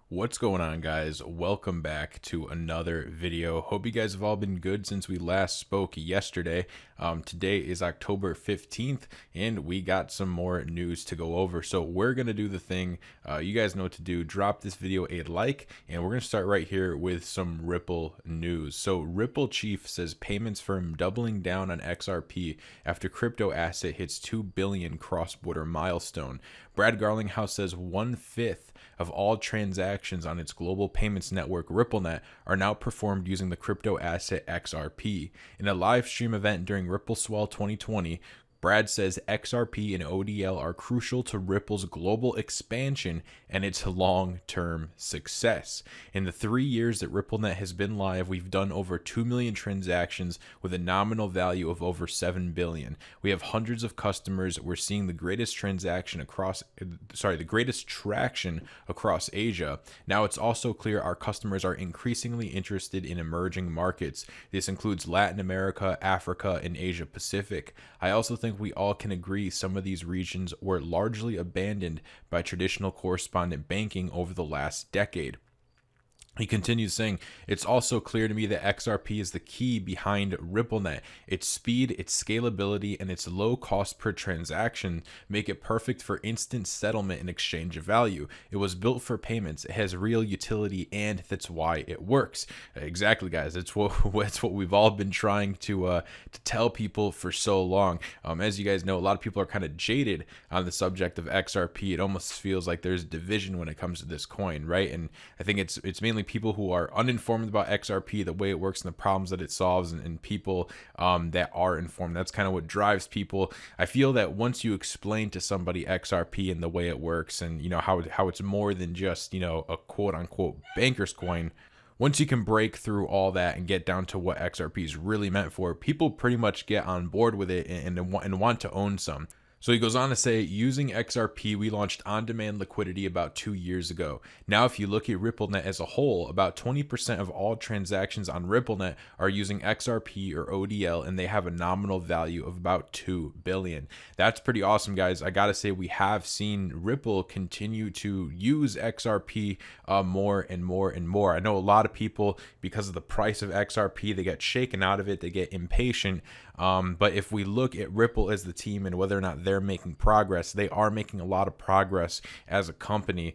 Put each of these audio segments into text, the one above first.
What's going on, guys? Welcome back to another video. Hope you guys have all been good since we last spoke yesterday. Today is October 15th and we got some more news to go over. So we're going to do the thing you guys know what to do. Drop this video a like, and we're going to start right here with some Ripple news. So Ripple chief says payments firm doubling down on XRP after crypto asset hits 2 billion cross-border milestone. Brad Garlinghouse says 1/5 of all transactions on its global payments network RippleNet are now performed using the crypto asset XRP. In a live stream event during Ripple Swell 2020, Brad says XRP and ODL are crucial to Ripple's global expansion and its long-term success. In the 3 years that RippleNet has been live, we've done over 2 million transactions with a nominal value of over 7 billion. We have hundreds of customers. We're seeing the greatest traction across Asia. Now it's also clear our customers are increasingly interested in emerging markets. This includes Latin America, Africa, and Asia Pacific. I also think we all can agree some of these regions were largely abandoned by traditional correspondent banking over the last decade. He continues saying, it's also clear to me that XRP is the key behind RippleNet. Its speed, its scalability, and its low cost per transaction make it perfect for instant settlement and exchange of value. It was built for payments. It has real utility, and that's why it works. Exactly, guys. That's what we've all been trying to tell people for so long. As you guys know, a lot of people are kind of jaded on the subject of XRP. It almost feels like there's division when it comes to this coin, right? And I think it's mainly people who are uninformed about XRP, the way it works and the problems that it solves, and people that are informed. That's kind of what drives people. I feel that once you explain to somebody XRP and the way it works, and how it's more than just a quote unquote banker's coin. Once you can break through all that and get down to what XRP is really meant for, people pretty much get on board with it and want to own some. So he goes on to say, using XRP, we launched on-demand liquidity about 2 years ago. Now, if you look at RippleNet as a whole, about 20% of all transactions on RippleNet are using XRP or ODL, and they have a nominal value of about 2 billion. That's pretty awesome, guys. I gotta say, we have seen Ripple continue to use XRP more and more and more. I know a lot of people, because of the price of XRP, they get shaken out of it, they get impatient. But if we look at Ripple as the team and whether or not they're making progress, they are making a lot of progress as a company,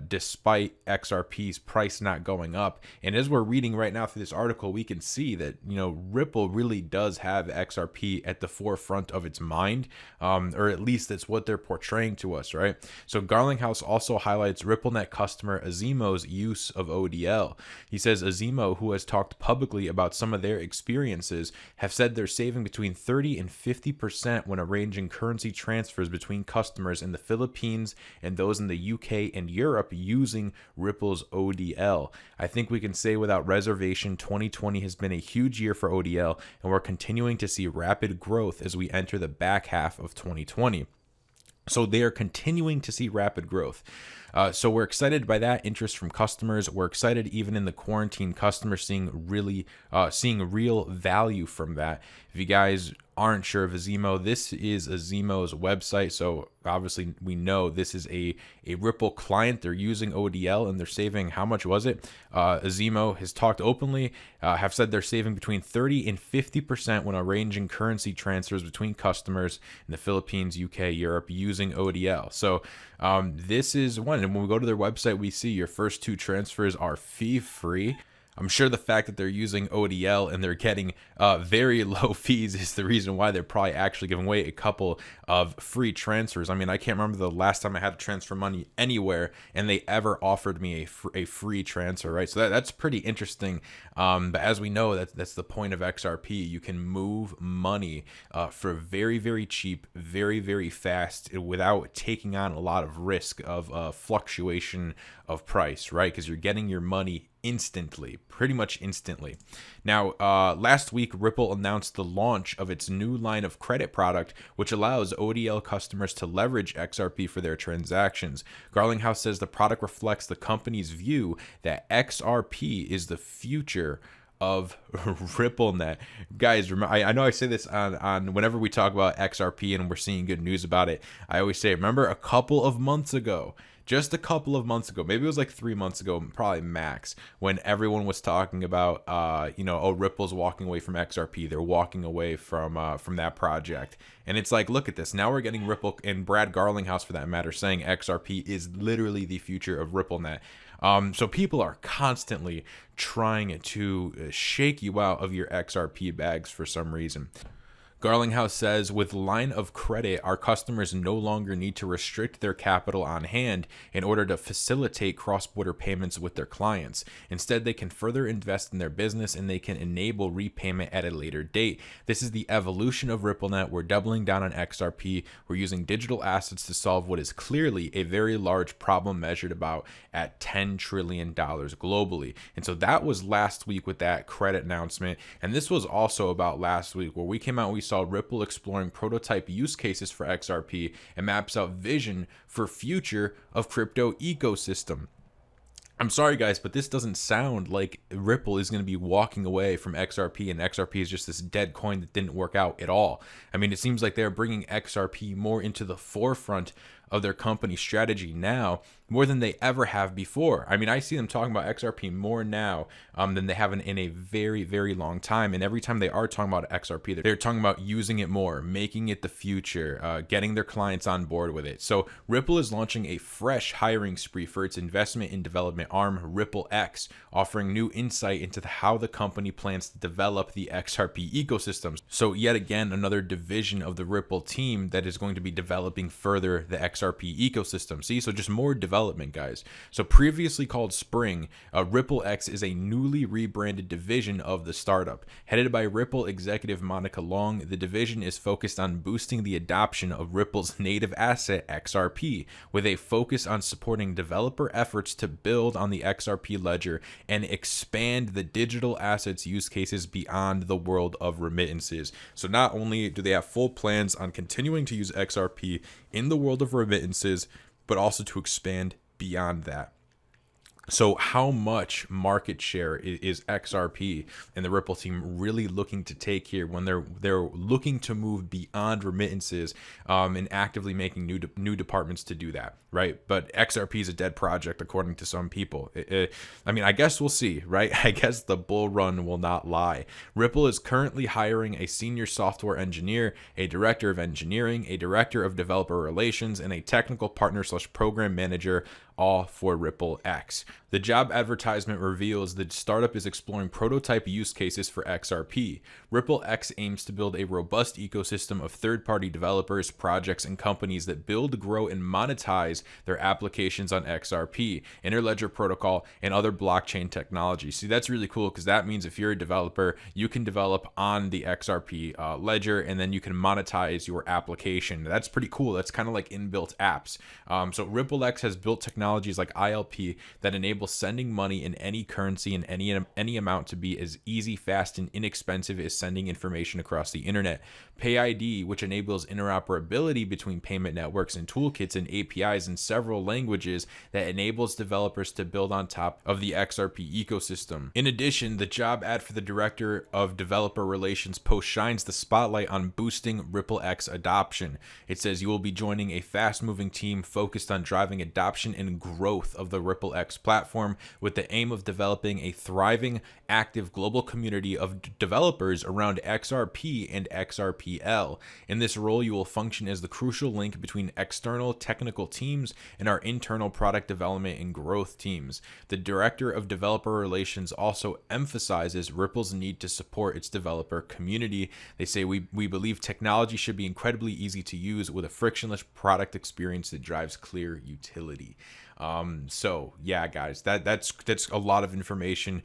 despite XRP's price not going up. And as we're reading right now through this article, we can see that, Ripple really does have XRP at the forefront of its mind, or at least that's what they're portraying to us, right? So Garlinghouse also highlights RippleNet customer Azimo's use of ODL. He says Azimo, who has talked publicly about some of their experiences, have said they're saving between 30 and 50% when arranging currency transfers between customers in the Philippines and those in the UK and Europe using Ripple's ODL. I think we can say without reservation 2020 has been a huge year for ODL, and we're continuing to see rapid growth as we enter the back half of 2020. So they are continuing to see rapid growth. So we're excited by that interest from customers. We're excited even in the quarantine, customers seeing real value from that. If you guys aren't sure of Azimo, this is Azimo's website. So obviously we know this is a Ripple client. They're using ODL and they're saving, how much was it? Azimo has talked openly, have said they're saving between 30 and 50% when arranging currency transfers between customers in the Philippines, UK, Europe using ODL. So this is one. And when we go to their website, we see your first 2 transfers are fee-free. I'm sure the fact that they're using ODL and they're getting very low fees is the reason why they're probably actually giving away a couple of free transfers. I mean, I can't remember the last time I had to transfer money anywhere and they ever offered me a free transfer, right? So that's pretty interesting. But as we know, that's the point of XRP. You can move money for very, very cheap, very, very fast without taking on a lot of risk of fluctuation of price, right? Because you're getting your money instantly, pretty much instantly. Now, last week, Ripple announced the launch of its new line of credit product, which allows ODL customers to leverage XRP for their transactions. Garlinghouse says the product reflects the company's view that XRP is the future of RippleNet. Guys, remember, I know I say this on whenever we talk about XRP and we're seeing good news about it, I always say, remember a couple of months ago, just a couple of months ago, maybe it was like 3 months ago, probably max, when everyone was talking about, oh, Ripple's walking away from XRP. They're walking away from that project. And it's like, look at this. Now we're getting Ripple, and Brad Garlinghouse, for that matter, saying XRP is literally the future of RippleNet. So people are constantly trying to shake you out of your XRP bags for some reason. Garlinghouse says, with line of credit, our customers no longer need to restrict their capital on hand in order to facilitate cross-border payments with their clients. Instead, they can further invest in their business and they can enable repayment at a later date. This is the evolution of RippleNet. We're doubling down on XRP. We're using digital assets to solve what is clearly a very large problem measured about at $10 trillion globally. And so that was last week with that credit announcement. And this was also about last week where we came out and we saw Ripple exploring prototype use cases for XRP and maps out vision for future of crypto ecosystem. I'm sorry, guys, but this doesn't sound like Ripple is going to be walking away from XRP, and XRP is just this dead coin that didn't work out at all. I mean, it seems like they're bringing XRP more into the forefront of their company strategy now, more than they ever have before. I mean, I see them talking about XRP more now than they have in a very, very long time. And every time they are talking about XRP, they're talking about using it more, making it the future, getting their clients on board with it. So Ripple is launching a fresh hiring spree for its investment and development arm, RippleX, offering new insight into how the company plans to develop the XRP ecosystems. So yet again, another division of the Ripple team that is going to be developing further the XRP ecosystem. See, so just more development, guys. So previously called Spring, RippleX is a newly rebranded division of the startup. Headed by Ripple executive Monica Long, the division is focused on boosting the adoption of Ripple's native asset XRP, with a focus on supporting developer efforts to build on the XRP ledger and expand the digital assets use cases beyond the world of remittances. So not only do they have full plans on continuing to use XRP in the world of remittances, but also to expand beyond that. So how much market share is XRP and the Ripple team really looking to take here when they're looking to move beyond remittances and actively making new departments to do that, right? But XRP is a dead project according to some people. I mean, I guess we'll see, right? I guess the bull run will not lie. Ripple is currently hiring a senior software engineer, a director of engineering, a director of developer relations, and a technical partner/program manager, all for RippleX. The job advertisement reveals the startup is exploring prototype use cases for XRP. RippleX aims to build a robust ecosystem of third-party developers, projects, and companies that build, grow, and monetize their applications on XRP, Interledger Protocol, and other blockchain technologies. See, that's really cool because that means if you're a developer, you can develop on the XRP ledger, and then you can monetize your application. That's pretty cool. That's kind of like inbuilt apps. So RippleX has built technologies like ILP that enable sending money in any currency and any amount to be as easy, fast, and inexpensive as sending information across the internet. PayID, which enables interoperability between payment networks and toolkits and APIs in several languages that enables developers to build on top of the XRP ecosystem. In addition, the job ad for the Director of Developer Relations post shines the spotlight on boosting RippleX adoption. It says you will be joining a fast-moving team focused on driving adoption and growth of the RippleX platform with the aim of developing a thriving, active global community of developers around XRP and XRPL. In this role, you will function as the crucial link between external technical teams and our internal product development and growth teams. The Director of Developer Relations also emphasizes Ripple's need to support its developer community. They say, we believe technology should be incredibly easy to use with a frictionless product experience that drives clear utility. So yeah, guys, that's a lot of information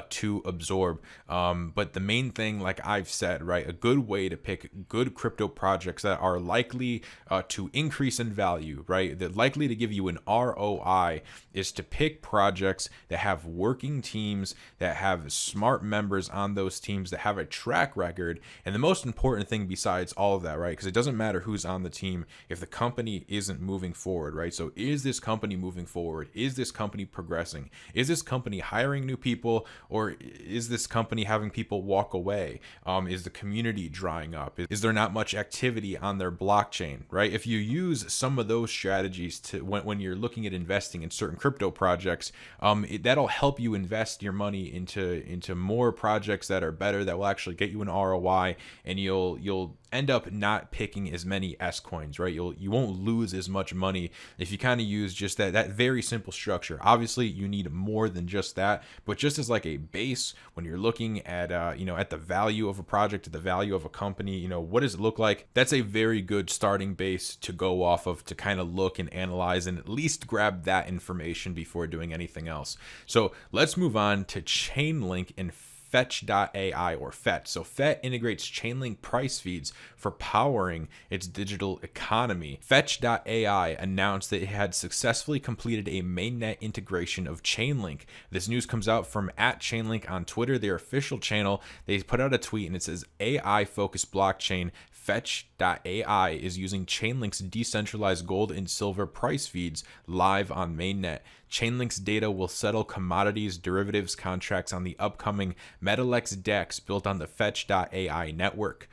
to absorb. But the main thing, like I've said, right, a good way to pick good crypto projects that are likely to increase in value, right, that likely to give you an ROI, is to pick projects that have working teams, that have smart members on those teams, that have a track record. And the most important thing besides all of that, right, because it doesn't matter who's on the team if the company isn't moving forward, right? So is this company moving moving forward? Is this company progressing? Is this company hiring new people, or is this company having people walk away? Is the community drying up? Is there not much activity on their blockchain, right? If you use some of those strategies to when you're looking at investing in certain crypto projects, that'll help you invest your money into more projects that are better, that will actually get you an ROI, and you'll end up not picking as many S coins, right? You won't lose as much money if you kind of use just that very simple structure. Obviously, you need more than just that, but just as like a base, when you're looking at at the value of a project, at the value of a company, what does it look like? That's a very good starting base to go off of, to kind of look and analyze and at least grab that information before doing anything else. So let's move on to Chainlink and Fetch.AI, or FET. So FET integrates Chainlink price feeds for powering its digital economy. Fetch.ai announced that it had successfully completed a mainnet integration of Chainlink. This news comes out from @Chainlink on Twitter, their official channel. They put out a tweet and it says, AI-focused blockchain Fetch.ai is using Chainlink's decentralized gold and silver price feeds live on mainnet. Chainlink's data will settle commodities derivatives contracts on the upcoming MetaLex DEX built on the Fetch.ai network.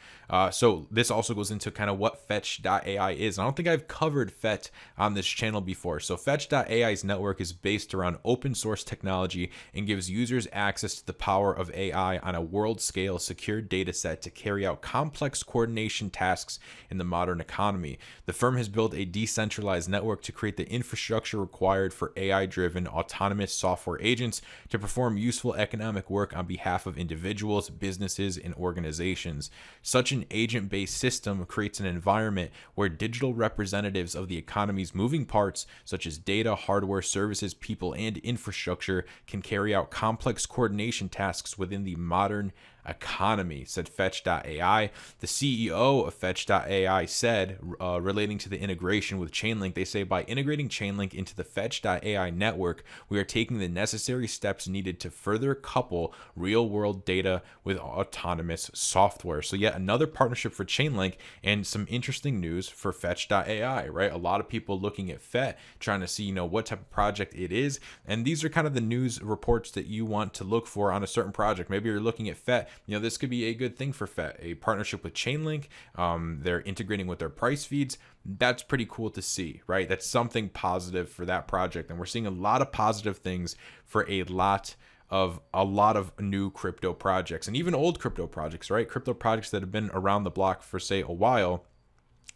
So this also goes into kind of what Fetch.ai is. I don't think I've covered FET on this channel before. So Fetch.ai's network is based around open source technology and gives users access to the power of AI on a world scale secured data set to carry out complex coordination tasks in the modern economy. The firm has built a decentralized network to create the infrastructure required for AI-driven autonomous software agents to perform useful economic work on behalf of individuals, businesses, and organizations. Such an agent-based system creates an environment where digital representatives of the economy's moving parts, such as data, hardware, services, people, and infrastructure, can carry out complex coordination tasks within the modern economy, said Fetch.ai. The CEO of Fetch.ai said, relating to the integration with Chainlink, they say, by integrating Chainlink into the Fetch.ai network, we are taking the necessary steps needed to further couple real-world data with autonomous software. So yet another partnership for Chainlink, and some interesting news for Fetch.ai, right? A lot of people looking at FET, trying to see, what type of project it is. And these are kind of the news reports that you want to look for on a certain project. Maybe you're looking at FET, this could be a good thing for FET, a partnership with Chainlink. They're integrating with their price feeds. That's pretty cool to see, right? That's something positive for that project. And we're seeing a lot of positive things for a lot of new crypto projects, and even old crypto projects, right? Crypto projects that have been around the block for, say, a while.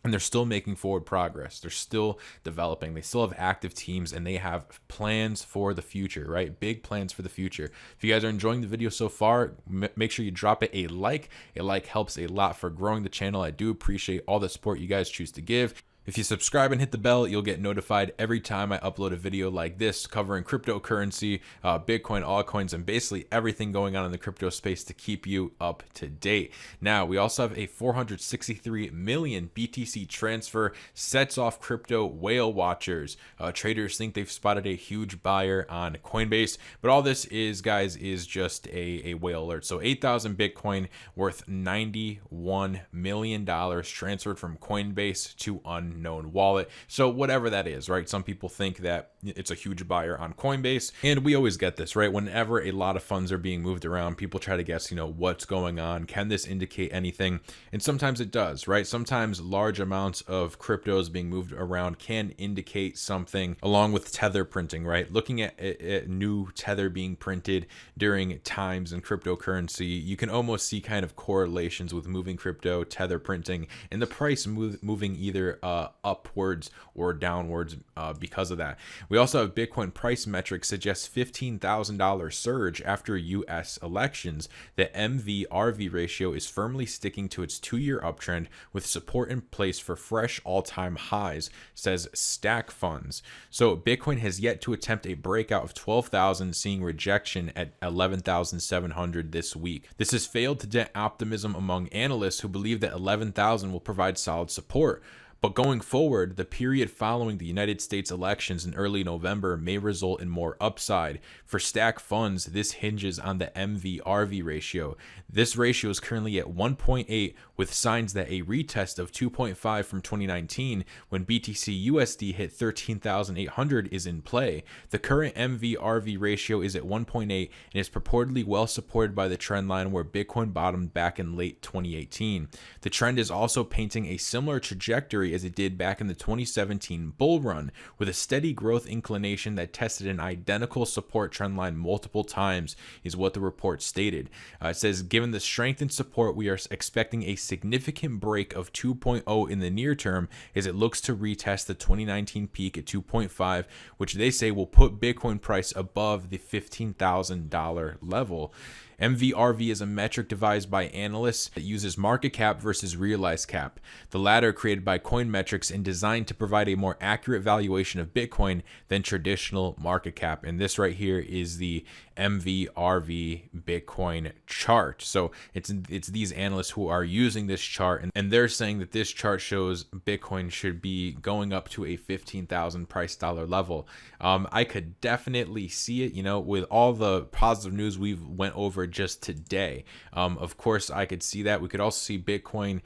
And they're still making forward progress. They're still developing. They still have active teams, and they have plans for the future, right? Big plans for the future. If you guys are enjoying the video so far, make sure you drop it a like. A like helps a lot for growing the channel. I do appreciate all the support you guys choose to give. If you subscribe and hit the bell, you'll get notified every time I upload a video like this covering cryptocurrency, Bitcoin, altcoins, and basically everything going on in the crypto space to keep you up to date. Now, we also have a 463 million BTC transfer, sets off crypto whale watchers. Traders think they've spotted a huge buyer on Coinbase, but all this is, guys, is just a whale alert. So 8,000 Bitcoin worth $91 million transferred from Coinbase to unknown wallet. So whatever that is, right? Some people think that it's a huge buyer on Coinbase, and we always get this, right? Whenever a lot of funds are being moved around, people try to guess, what's going on. Can this indicate anything? And sometimes it does, right? Sometimes large amounts of cryptos being moved around can indicate something, along with tether printing, right? Looking at new tether being printed during times in cryptocurrency, you can almost see kind of correlations with moving crypto, tether printing, and the price moving either upwards or downwards because of that. We also have Bitcoin price metrics suggest $15,000 surge after U.S. elections. The MV-RV ratio is firmly sticking to its 2-year uptrend with support in place for fresh all-time highs, says Stack Funds. So Bitcoin has yet to attempt a breakout of 12,000, seeing rejection at 11,700 this week. This has failed to dent optimism among analysts who believe that 11,000 will provide solid support. But going forward, the period following the United States elections in early November may result in more upside. For stack funds, this hinges on the MV/RV ratio. This ratio is currently at 1.8, with signs that a retest of 2.5 from 2019, when BTC USD hit 13,800, is in play. The current MV/RV ratio is at 1.8 and is purportedly well supported by the trend line where Bitcoin bottomed back in late 2018. The trend is also painting a similar trajectory as it did back in the 2017 bull run, with a steady growth inclination that tested an identical support trend line multiple times, is what the report stated. It says, given the strength and support, we are expecting a significant break of 2.0 in the near term as it looks to retest the 2019 peak at 2.5, which they say will put Bitcoin price above the $15,000 level. MV/RV is a metric devised by analysts that uses market cap versus realized cap, the latter created by Coinmetrics and designed to provide a more accurate valuation of Bitcoin than traditional market cap. And this right here is the MV/RV Bitcoin chart. So it's these analysts who are using this chart, and they're saying that this chart shows Bitcoin should be going up to a 15,000 price dollar level. I could definitely see it, with all the positive news we've went over just today. Of course, I could see that. We could also see Bitcoin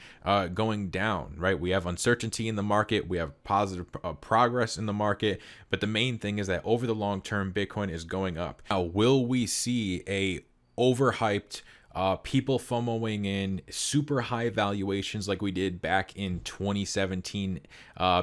going down, right? We have uncertainty in the market. We have positive progress in the market. But the main thing is that over the long term, Bitcoin is going up. Now, will we see a overhyped people FOMOing in super high valuations like we did back in 2017,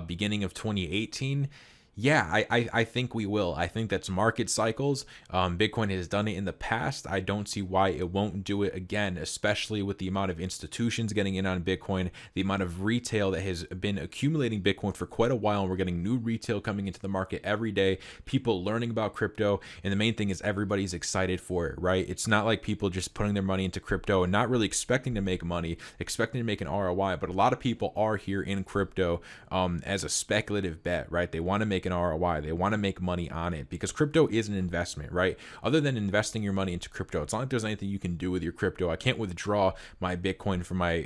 beginning of 2018? Yeah, I think we will. I think that's market cycles. Bitcoin has done it in the past. I don't see why it won't do it again, especially with the amount of institutions getting in on Bitcoin, the amount of retail that has been accumulating Bitcoin for quite a while, and we're getting new retail coming into the market every day, people learning about crypto, and the main thing is everybody's excited for it, right? It's not like people just putting their money into crypto and not really expecting to make money, expecting to make an ROI, but a lot of people are here in crypto as a speculative bet, right? They want to make an ROI. They want to make money on it because crypto is an investment, right? Other than investing your money into crypto, it's not like there's anything you can do with your crypto. I can't withdraw my Bitcoin from my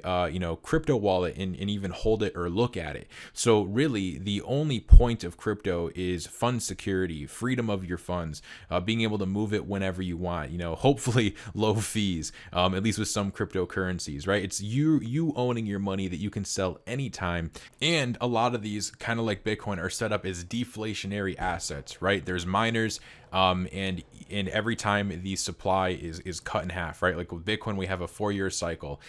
crypto wallet and even hold it or look at it. So really, the only point of crypto is fund security, freedom of your funds, being able to move it whenever you want. Hopefully low fees, at least with some cryptocurrencies, right? It's you owning your money that you can sell anytime, and a lot of these, kind of like Bitcoin, are set up as deflationary assets, right? There's miners, and every time the supply is cut in half, right? Like with Bitcoin, we have a 4-year cycle.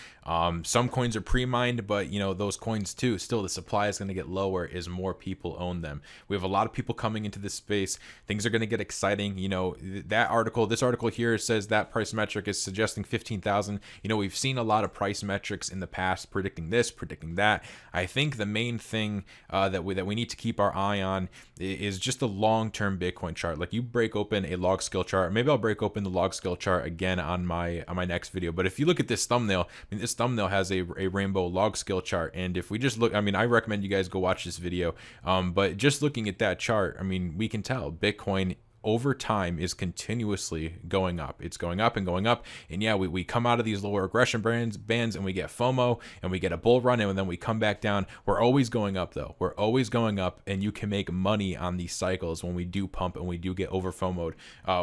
Some coins are pre-mined, but those coins too, still the supply is going to get lower as more people own them. We have a lot of people coming into this space. Things are going to get exciting. This article here says that price metric is suggesting 15,000. We've seen a lot of price metrics in the past predicting this, predicting that. I think the main thing that we need to keep our eye on is just the long-term Bitcoin chart. Like, you break open a log scale chart. Maybe I'll break open the log scale chart again on my next video. But if you look at this thumbnail, this thumbnail has a rainbow log scale chart. And if we just look, I recommend you guys go watch this video. But just looking at that chart, we can tell Bitcoin over time is continuously going up. It's going up and going up. And yeah, we come out of these lower aggression bands and we get FOMO and we get a bull run, and then we come back down. We're always going up though. We're always going up, and you can make money on these cycles when we do pump and we do get over FOMO'd,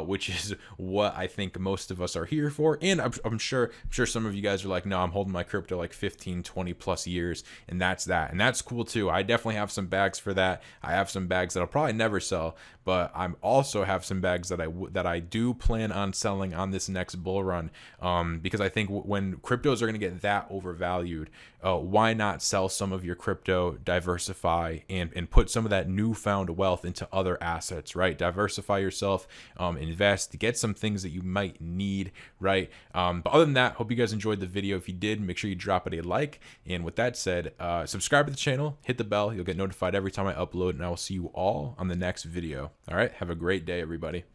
which is what I think most of us are here for. And I'm sure some of you guys are like, no, I'm holding my crypto like 15, 20 plus years, and that's that. And that's cool too. I definitely have some bags for that. I have some bags that I'll probably never sell, but I'm also have some bags that I do plan on selling on this next bull run, because I think when cryptos are going to get that overvalued, why not sell some of your crypto, diversify, and put some of that newfound wealth into other assets, right? Diversify yourself, invest, get some things that you might need, right? But other than that, hope you guys enjoyed the video. If you did, make sure you drop it a like. And with that said, subscribe to the channel, hit the bell. You'll get notified every time I upload, and I will see you all on the next video. All right, have a great day, everybody.